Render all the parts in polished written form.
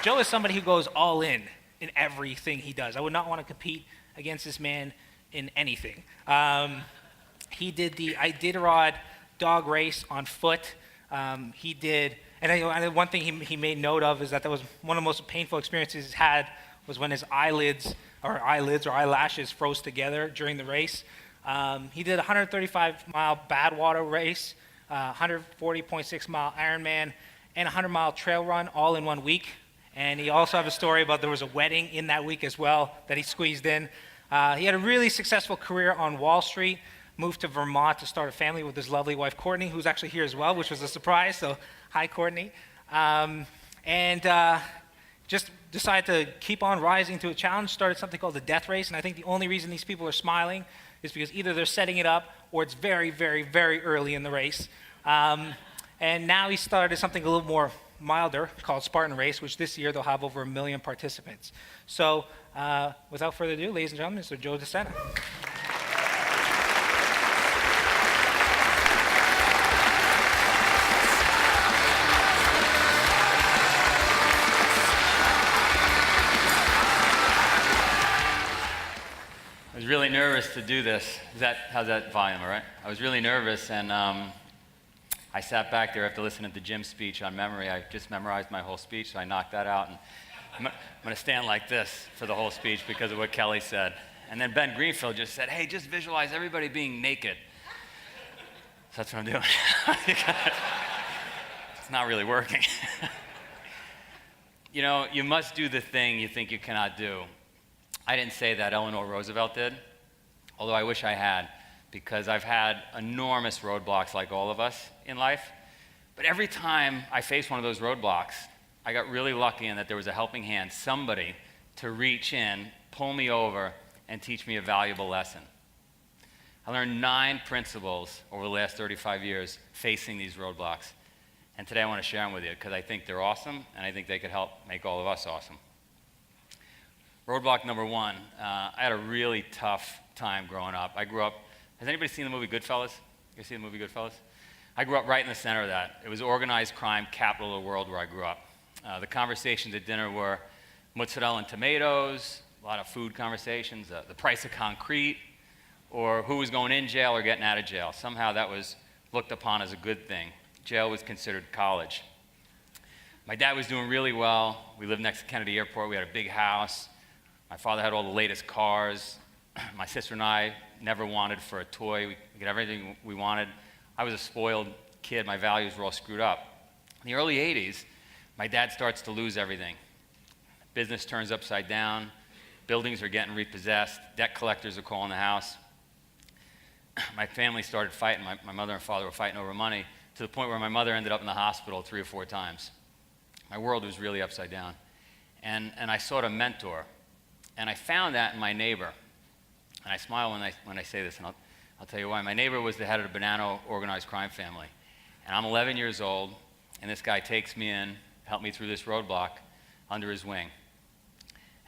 Joe is somebody who goes all in everything he does. I would not want to compete against this man in anything. He did the Iditarod dog race on foot. He did, and one thing he made note of is that was one of the most painful experiences he's had was when his eyelids or eyelashes froze together during the race. He did a 135-mile Badwater race, 140.6-mile Ironman, and a 100-mile trail run all in 1 week. And he also has a story about there was a wedding in that week as well that he squeezed in. He had a really successful career on Wall Street, moved to Vermont to start a family with his lovely wife, Courtney, who's actually here as well, which was a surprise. So, hi, Courtney. Just decided to keep on rising to a challenge, started something called the Death Race. And I think the only reason these people are smiling is because either they're setting it up or it's very, very, very early in the race. And now he started something a little more milder called Spartan Race, which this year they'll have over 1 million participants. So without further ado, ladies and gentlemen, Mr. Joe DeSena. I was really nervous to do this. How's that volume, all right? I was really nervous, and I sat back there after listening to Jim's speech on memory. I just memorized my whole speech, so I knocked that out. And I'm going to stand like this for the whole speech because of what Kelly said. And then Ben Greenfield just said, hey, just visualize everybody being naked. So that's what I'm doing. It's not really working. You know, you must do the thing you think you cannot do. I didn't say that, Eleanor Roosevelt did, although I wish I had, because I've had enormous roadblocks like all of us in life. But every time I faced one of those roadblocks, I got really lucky in that there was a helping hand, somebody to reach in, pull me over, and teach me a valuable lesson. I learned 9 principles over the last 35 years facing these roadblocks. And today I want to share them with you because I think they're awesome, and I think they could help make all of us awesome. Roadblock number 1, I had a really tough time growing up. I grew up, has anybody seen the movie Goodfellas? You guys seen the movie Goodfellas? I grew up right in the center of that. It was organized crime capital of the world where I grew up. The conversations at dinner were mozzarella and tomatoes, a lot of food conversations, the price of concrete, or who was going in jail or getting out of jail. Somehow that was looked upon as a good thing. Jail was considered college. My dad was doing really well. We lived next to Kennedy Airport. We had a big house. My father had all the latest cars. My sister and I never wanted for a toy. We could have everything we wanted. I was a spoiled kid. My values were all screwed up. In the early 80s, my dad starts to lose everything. Business turns upside down. Buildings are getting repossessed. Debt collectors are calling the house. My family started fighting. My mother and father were fighting over money to the point where my mother ended up in the hospital 3 or 4 times. My world was really upside down. And I sought a mentor. And I found that in my neighbor. And I smile when I say this, and I'll tell you why. My neighbor was the head of the Bonanno organized crime family. And I'm 11 years old, and this guy takes me in, helped me through this roadblock under his wing.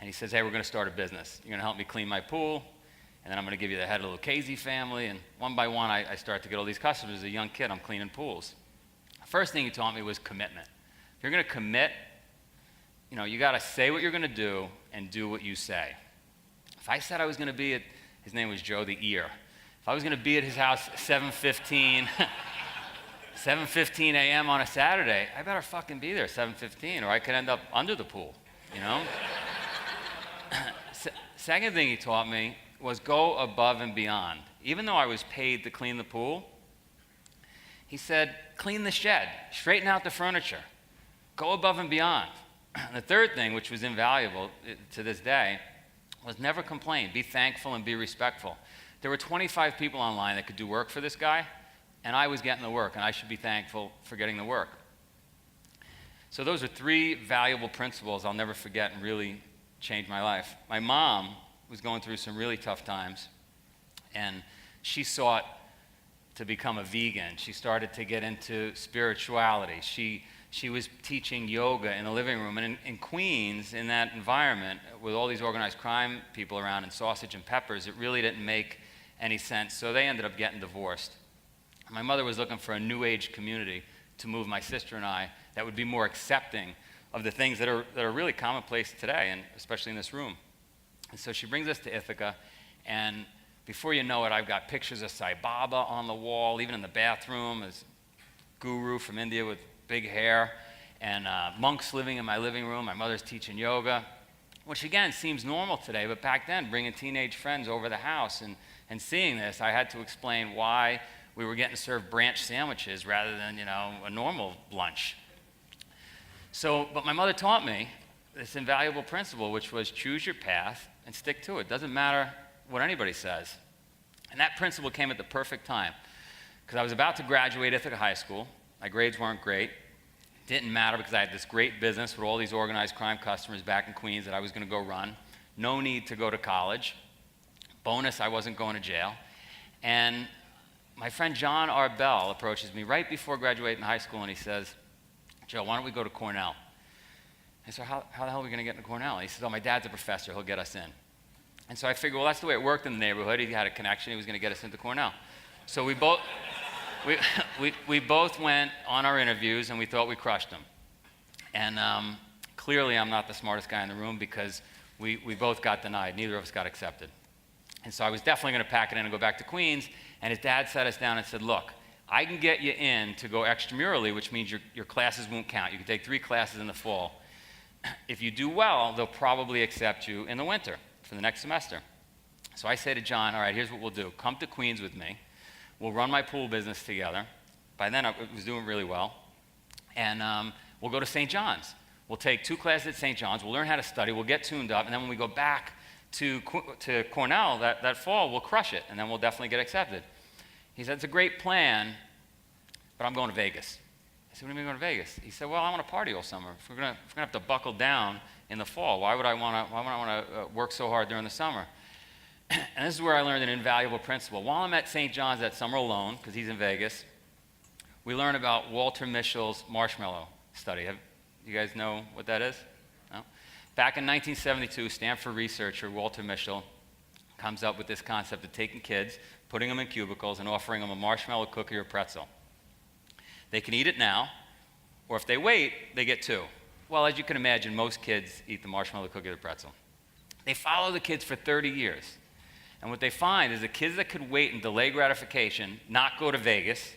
And he says, hey, we're going to start a business. You're going to help me clean my pool, and then I'm going to give you the head of the Lucchese family. And one by one, I start to get all these customers. As a young kid, I'm cleaning pools. The first thing he taught me was commitment. If you're going to commit, you got to say what you're going to do and do what you say. If I said I was going to be at, his name was Joe the Ear. If I was going to be at his house 7:15 a.m. on a Saturday, I better fucking be there 7:15, or I could end up under the pool, Second thing he taught me was go above and beyond. Even though I was paid to clean the pool, he said, clean the shed, straighten out the furniture, go above and beyond. The third thing, which was invaluable to this day, was never complain. Be thankful and be respectful. There were 25 people online that could do work for this guy, and I was getting the work, and I should be thankful for getting the work. So those are 3 valuable principles I'll never forget and really changed my life. My mom was going through some really tough times, and she sought to become a vegan. She started to get into spirituality. She was teaching yoga in the living room. And in Queens, in that environment, with all these organized crime people around and sausage and peppers, it really didn't make any sense. So they ended up getting divorced. My mother was looking for a new age community to move my sister and I that would be more accepting of the things that are really commonplace today, and especially in this room. And so she brings us to Ithaca, and before you know it, I've got pictures of Sai Baba on the wall, even in the bathroom, this guru from India with big hair, and monks living in my living room. My mother's teaching yoga, which again seems normal today, but back then, bringing teenage friends over the house and seeing this, I had to explain why we were getting served branch sandwiches rather than, a normal lunch. So, but my mother taught me this invaluable principle, which was choose your path and stick to it. Doesn't matter what anybody says. And that principle came at the perfect time, because I was about to graduate Ithaca High School. My grades weren't great. Didn't matter because I had this great business with all these organized crime customers back in Queens that I was going to go run. No need to go to college. Bonus, I wasn't going to jail. And my friend John R. Bell approaches me right before graduating high school, and he says, Joe, why don't we go to Cornell? I said, how the hell are we going to get into Cornell? And he says, oh, my dad's a professor. He'll get us in. And so I figured, well, that's the way it worked in the neighborhood. He had a connection. He was going to get us into Cornell. So we both went on our interviews, and we thought we crushed them. And clearly I'm not the smartest guy in the room, because we both got denied. Neither of us got accepted. And so I was definitely going to pack it in and go back to Queens. And his dad sat us down and said, look, I can get you in to go extramurally, which means your classes won't count. You can take 3 classes in the fall. If you do well, they'll probably accept you in the winter for the next semester. So I say to John, all right, here's what we'll do. Come to Queens with me. We'll run my pool business together. By then, I was doing really well. And we'll go to St. John's. We'll take 2 classes at St. John's. We'll learn how to study. We'll get tuned up. And then when we go back to Cornell that fall, we'll crush it. And then we'll definitely get accepted. He said, it's a great plan, but I'm going to Vegas. I said, what do you mean going to Vegas? He said, well, I want to party all summer. If we're going to have to buckle down in the fall, why would I want to work so hard during the summer? And this is where I learned an invaluable principle. While I'm at St. John's that summer alone, because he's in Vegas, we learn about Walter Mischel's marshmallow study. You guys know what that is? No? Back in 1972, Stanford researcher Walter Mischel comes up with this concept of taking kids, putting them in cubicles, and offering them a marshmallow cookie or pretzel. They can eat it now, or if they wait, they get 2. Well, as you can imagine, most kids eat the marshmallow cookie or the pretzel. They follow the kids for 30 years. And what they find is the kids that could wait and delay gratification, not go to Vegas,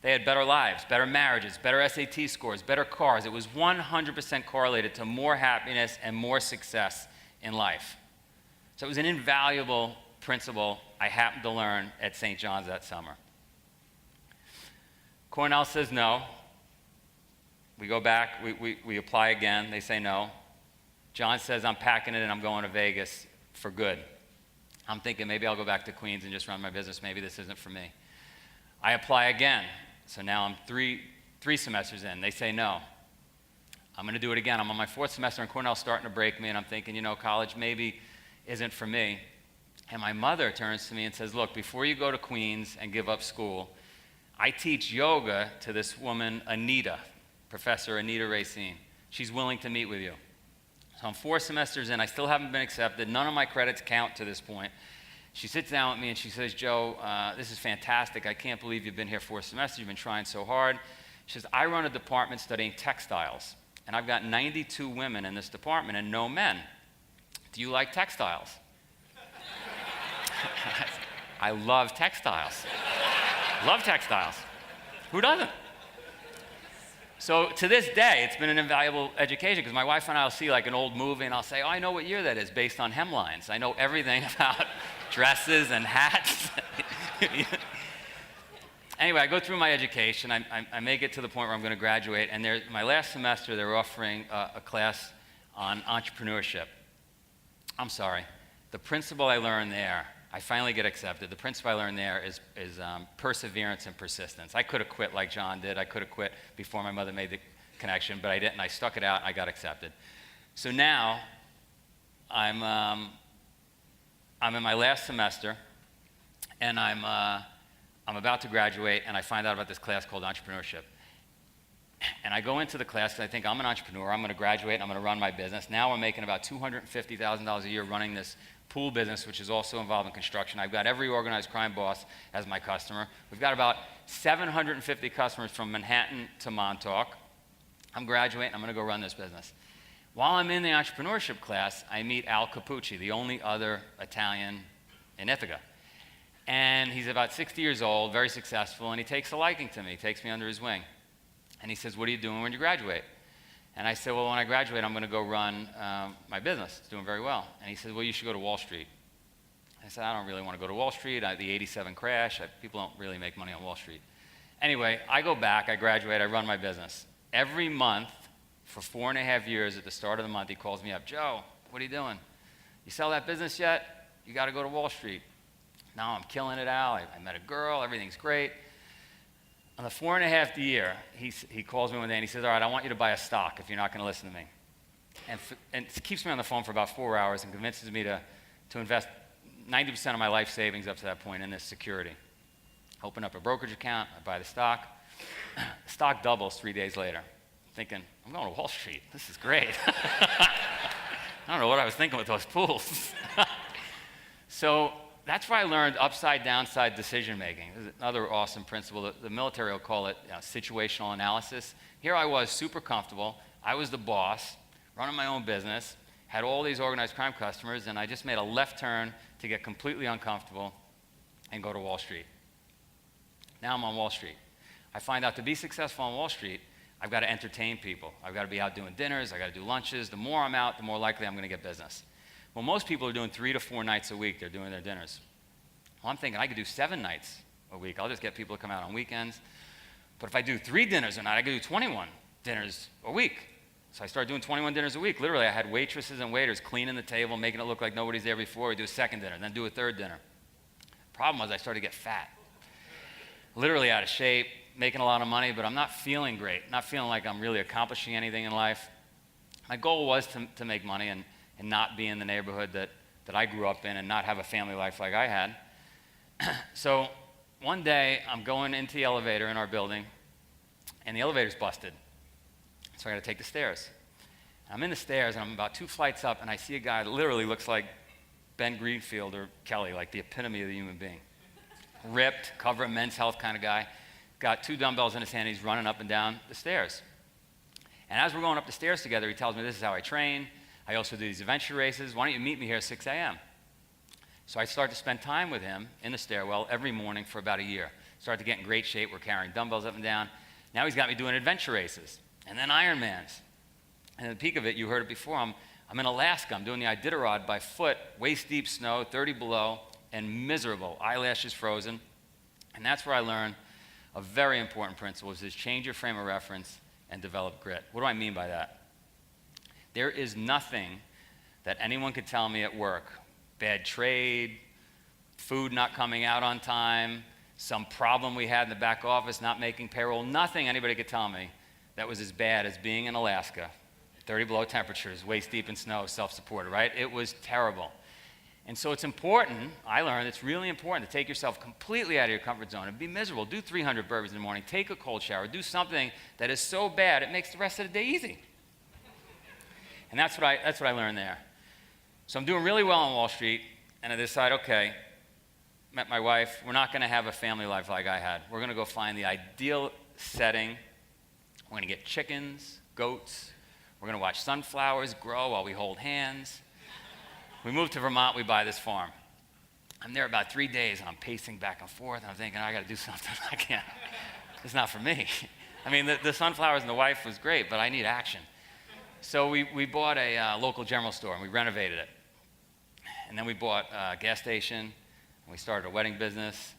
they had better lives, better marriages, better SAT scores, better cars. It was 100% correlated to more happiness and more success in life. So it was an invaluable principle I happened to learn at St. John's that summer. Cornell says no. We go back, we apply again. They say no. John says, I'm packing it and I'm going to Vegas for good. I'm thinking maybe I'll go back to Queens and just run my business. Maybe this isn't for me. I apply again. So now I'm three semesters in. They say no. I'm going to do it again. I'm on my 4th semester, and Cornell's starting to break me, and I'm thinking, college maybe isn't for me. And my mother turns to me and says, look, before you go to Queens and give up school, I teach yoga to this woman, Anita, Professor Anita Racine. She's willing to meet with you. So I'm 4 semesters in. I still haven't been accepted. None of my credits count to this point. She sits down with me and she says, Joe, this is fantastic. I can't believe you've been here 4 semesters. You've been trying so hard. She says, I run a department studying textiles, and I've got 92 women in this department and no men. Do you like textiles? I love textiles. Love textiles. Who doesn't? So to this day, it's been an invaluable education, because my wife and I will see like an old movie and I'll say, oh, I know what year that is based on hemlines. I know everything about dresses and hats. Anyway, I go through my education. I make it to the point where I'm going to graduate, and my last semester they're offering a class on entrepreneurship. I'm sorry. The principle I learned there, I finally get accepted. The principle I learned there is perseverance and persistence. I could have quit like John did. I could have quit before my mother made the connection, but I didn't. I stuck it out. I got accepted. So now I'm in my last semester, and I'm about to graduate, and I find out about this class called entrepreneurship. And I go into the class because I think I'm an entrepreneur. I'm going to graduate, and I'm going to run my business. Now I'm making about $250,000 a year running this pool business, which is also involved in construction. I've got every organized crime boss as my customer. We've got about 750 customers from Manhattan to Montauk. I'm graduating, I'm going to go run this business. While I'm in the entrepreneurship class, I meet Al Capucci, the only other Italian in Ithaca. And he's about 60 years old, very successful, and he takes a liking to me. He takes me under his wing. And he says, what are you doing when you graduate? And I said, well, when I graduate, I'm going to go run my business. It's doing very well. And he said, well, you should go to Wall Street. I said, I don't really want to go to Wall Street. The 87 crash, people don't really make money on Wall Street. Anyway, I go back, I graduate, I run my business. Every month, for 4.5 years, at the start of the month, he calls me up, Joe, what are you doing? You sell that business yet? You got to go to Wall Street. Now I'm killing it, Al. I met a girl, everything's great. On the 4.5 year, he calls me one day and he says, all right, I want you to buy a stock if you're not going to listen to me. And keeps me on the phone for about 4 hours and convinces me to invest 90% of my life savings up to that point in this security. Open up a brokerage account, I buy the stock. Stock doubles 3 days later. Thinking, I'm going to Wall Street. This is great. I don't know what I was thinking with those pools. So that's where I learned upside downside decision making. This is another awesome principle. The military will call it situational analysis. Here I was, super comfortable. I was the boss, running my own business, had all these organized crime customers, and I just made a left turn to get completely uncomfortable and go to Wall Street. Now I'm on Wall Street. I find out to be successful on Wall Street, I've got to entertain people. I've got to be out doing dinners. I've got to do lunches. The more I'm out, the more likely I'm going to get business. Well, most people are doing 3 to 4 nights a week. They're doing their dinners. Well, I'm thinking I could do 7 nights a week. I'll just get people to come out on weekends. But if I do 3 dinners a night, I could do 21 dinners a week. So I started doing 21 dinners a week. Literally, I had waitresses and waiters cleaning the table, making it look like nobody's there before. We do a second dinner, then do a third dinner. Problem was I started to get fat. Literally out of shape, making a lot of money, but I'm not feeling great, not feeling like I'm really accomplishing anything in life. My goal was to make money and not be in the neighborhood that I grew up in and not have a family life like I had. So one day, I'm going into the elevator in our building, and the elevator's busted. So I got to take the stairs. I'm in the stairs, and I'm about 2 flights up, and I see a guy that literally looks like Ben Greenfield or Kelly, like the epitome of the human being. Ripped, cover of Men's Health kind of guy. Got 2 dumbbells in his hand, he's running up and down the stairs. And as we're going up the stairs together, he tells me, this is how I train. I also do these adventure races. Why don't you meet me here at 6 a.m.? So I started to spend time with him in the stairwell every morning for about a year. Started to get in great shape. We're carrying dumbbells up and down. Now he's got me doing adventure races and then Ironmans. And at the peak of it, you heard it before, I'm in Alaska. I'm doing the Iditarod by foot, waist-deep snow, 30 below, and miserable, eyelashes frozen. And that's where I learned a very important principle, is change your frame of reference and develop grit. What do I mean by that? There is nothing that anyone could tell me at work, bad trade, food not coming out on time, some problem we had in the back office not making payroll, nothing anybody could tell me that was as bad as being in Alaska, 30 below temperatures, waist deep in snow, self-supported, right? It was terrible. And so it's important, I learned, it's really important to take yourself completely out of your comfort zone and be miserable. Do 300 burpees in the morning, take a cold shower, do something that is so bad it makes the rest of the day easy. And that's what I learned there. So I'm doing really well on Wall Street, and I decide, okay, met my wife, we're not going to have a family life like I had. We're going to go find the ideal setting. We're going to get chickens, goats. We're going to watch sunflowers grow while we hold hands. We move to Vermont, we buy this farm. I'm there about 3 days, and I'm pacing back and forth, and I'm thinking, I got to do something. I can't. It's not for me. I mean, the sunflowers and the wife was great, but I need action. So we bought a local general store, and we renovated it. And then we bought a gas station, and we started a wedding business,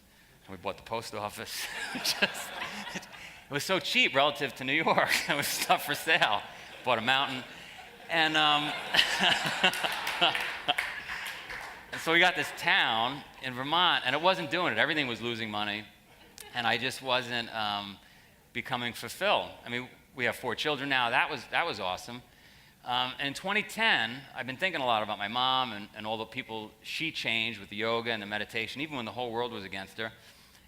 and we bought the post office. It was so cheap relative to New York. It was stuff for sale. Bought a mountain. And so we got this town in Vermont, and it wasn't doing it. Everything was losing money, and I just wasn't becoming fulfilled. I mean, we have 4 children now. That was awesome. And in 2010, I've been thinking a lot about my mom and all the people she changed with the yoga and the meditation, even when the whole world was against her.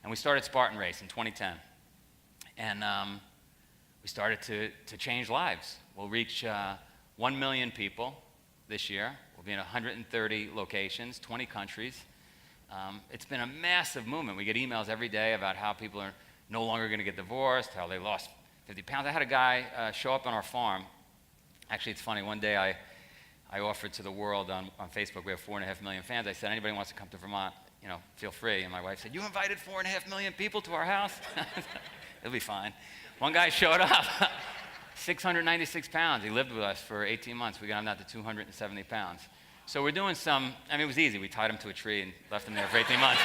And we started Spartan Race in 2010. And we started to change lives. We'll reach 1 million people this year. We'll be in 130 locations, 20 countries. It's been a massive movement. We get emails every day about how people are no longer going to get divorced, how they lost 50 pounds. I had a guy show up on our farm. Actually, it's funny. One day I offered to the world on Facebook. We have 4.5 million fans. I said, anybody wants to come to Vermont, feel free. And my wife said, you invited 4.5 million people to our house? It'll be fine. One guy showed up, 696 pounds. He lived with us for 18 months. We got him down to 270 pounds. So we're doing it was easy. We tied him to a tree and left him there for 18 months.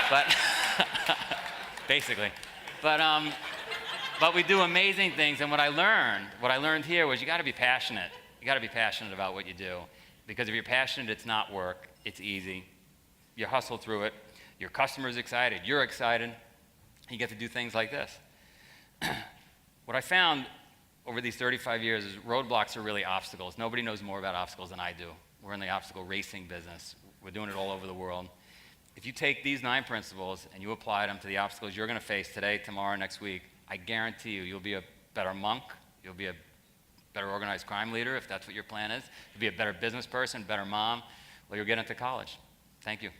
But basically. But we do amazing things. And what I learned here was you got to be passionate. You got to be passionate about what you do. Because if you're passionate, it's not work. It's easy. You hustle through it. Your customer's excited. You're excited. You get to do things like this. What I found over these 35 years is roadblocks are really obstacles. Nobody knows more about obstacles than I do. We're in the obstacle racing business. We're doing it all over the world. If you take these 9 principles and you apply them to the obstacles you're going to face today, tomorrow, next week, I guarantee you'll be a better monk. You'll be a better organized crime leader, if that's what your plan is. You'll be a better business person, better mom, or you'll get into college. Thank you.